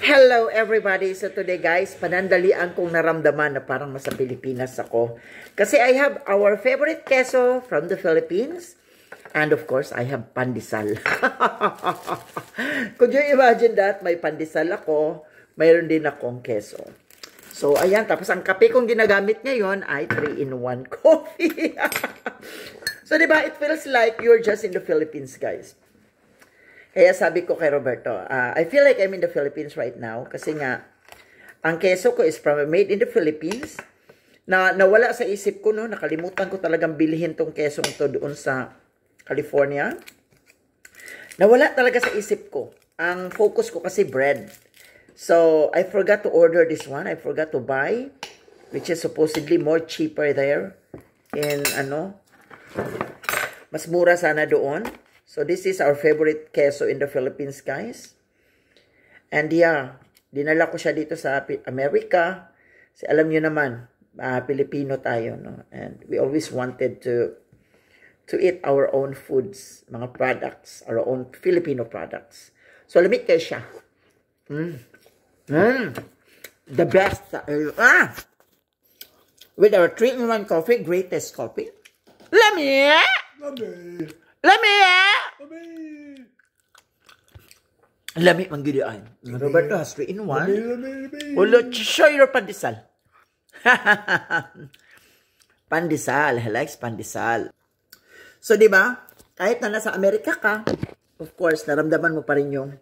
Hello everybody! So today guys, panandalian kong naramdaman na parang nasa Pilipinas ako. Kasi I have our favorite queso from the Philippines. And of course, I have pandesal. Could you imagine that? May pandesal ako, mayroon din akong queso. So ayan, tapos ang kape kong ginagamit ngayon ay 3-in-1 coffee. So diba, it feels like you're just in the Philippines guys. Kaya sabi ko kay Roberto, I feel like I'm in the Philippines right now kasi nga, ang keso ko is made in the Philippines. Nawala sa isip ko, no? Nakalimutan ko talagang bilhin tong kesong to doon sa California. Nawala talaga sa isip ko. Ang focus ko kasi bread. So, I forgot to order this one. I forgot to buy, which is supposedly more cheaper there. In, mas mura sana doon. So, this is our favorite queso in the Philippines, guys. And yeah, dinala ko siya dito sa Amerika. Kasi alam nyo naman, Pilipino tayo, no? And we always wanted to eat our own foods, mga products, our own Filipino products. So, lamig kayo siya. The best. With our 3-in-1 coffee, greatest coffee. Lamig! Lamig mang gidian. Roberto has 3-in-1. Ulo, show your pandesal. Pandesal. He likes pandesal. So, di ba? Kahit na nasa Amerika ka, of course, naramdaman mo pa rin yung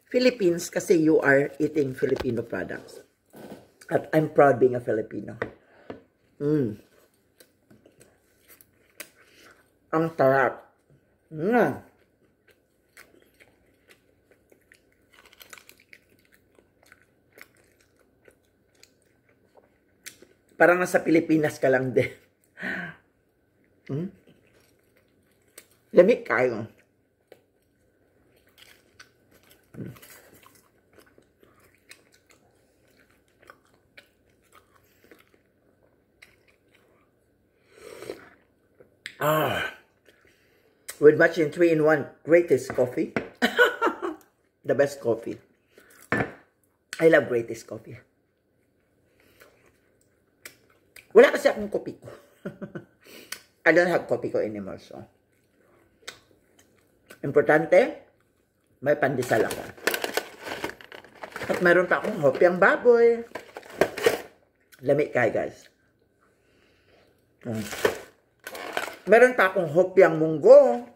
Philippines kasi you are eating Filipino products. At I'm proud being a Filipino. Ang tarap. Parang nasa Pilipinas ka lang din. Lamig kayo. With matching 3-in-1 greatest coffee. The best coffee. I love greatest coffee. Wala kasi akong kopi ko. I don't have kopi ko anymore, so. Importante, may pandesal ako. At meron pa akong hopyang baboy. Lamig kayo, guys. Meron pa akong hopyang munggo.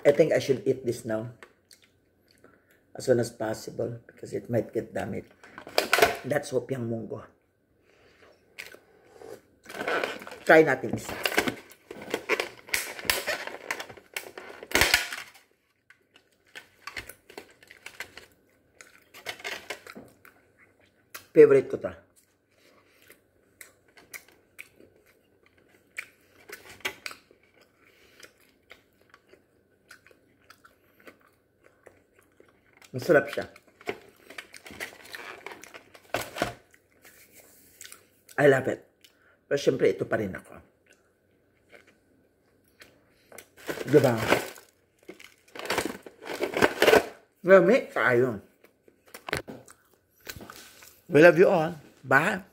I think I should eat this now as soon as possible because it might get damaged. That's hopyang munggo. Try natin isa. Favorite ko ta. Masarap siya. I love it. Pero syempre, ito pa rin ako. Diba? Lamig tayo. We love you all. Bye.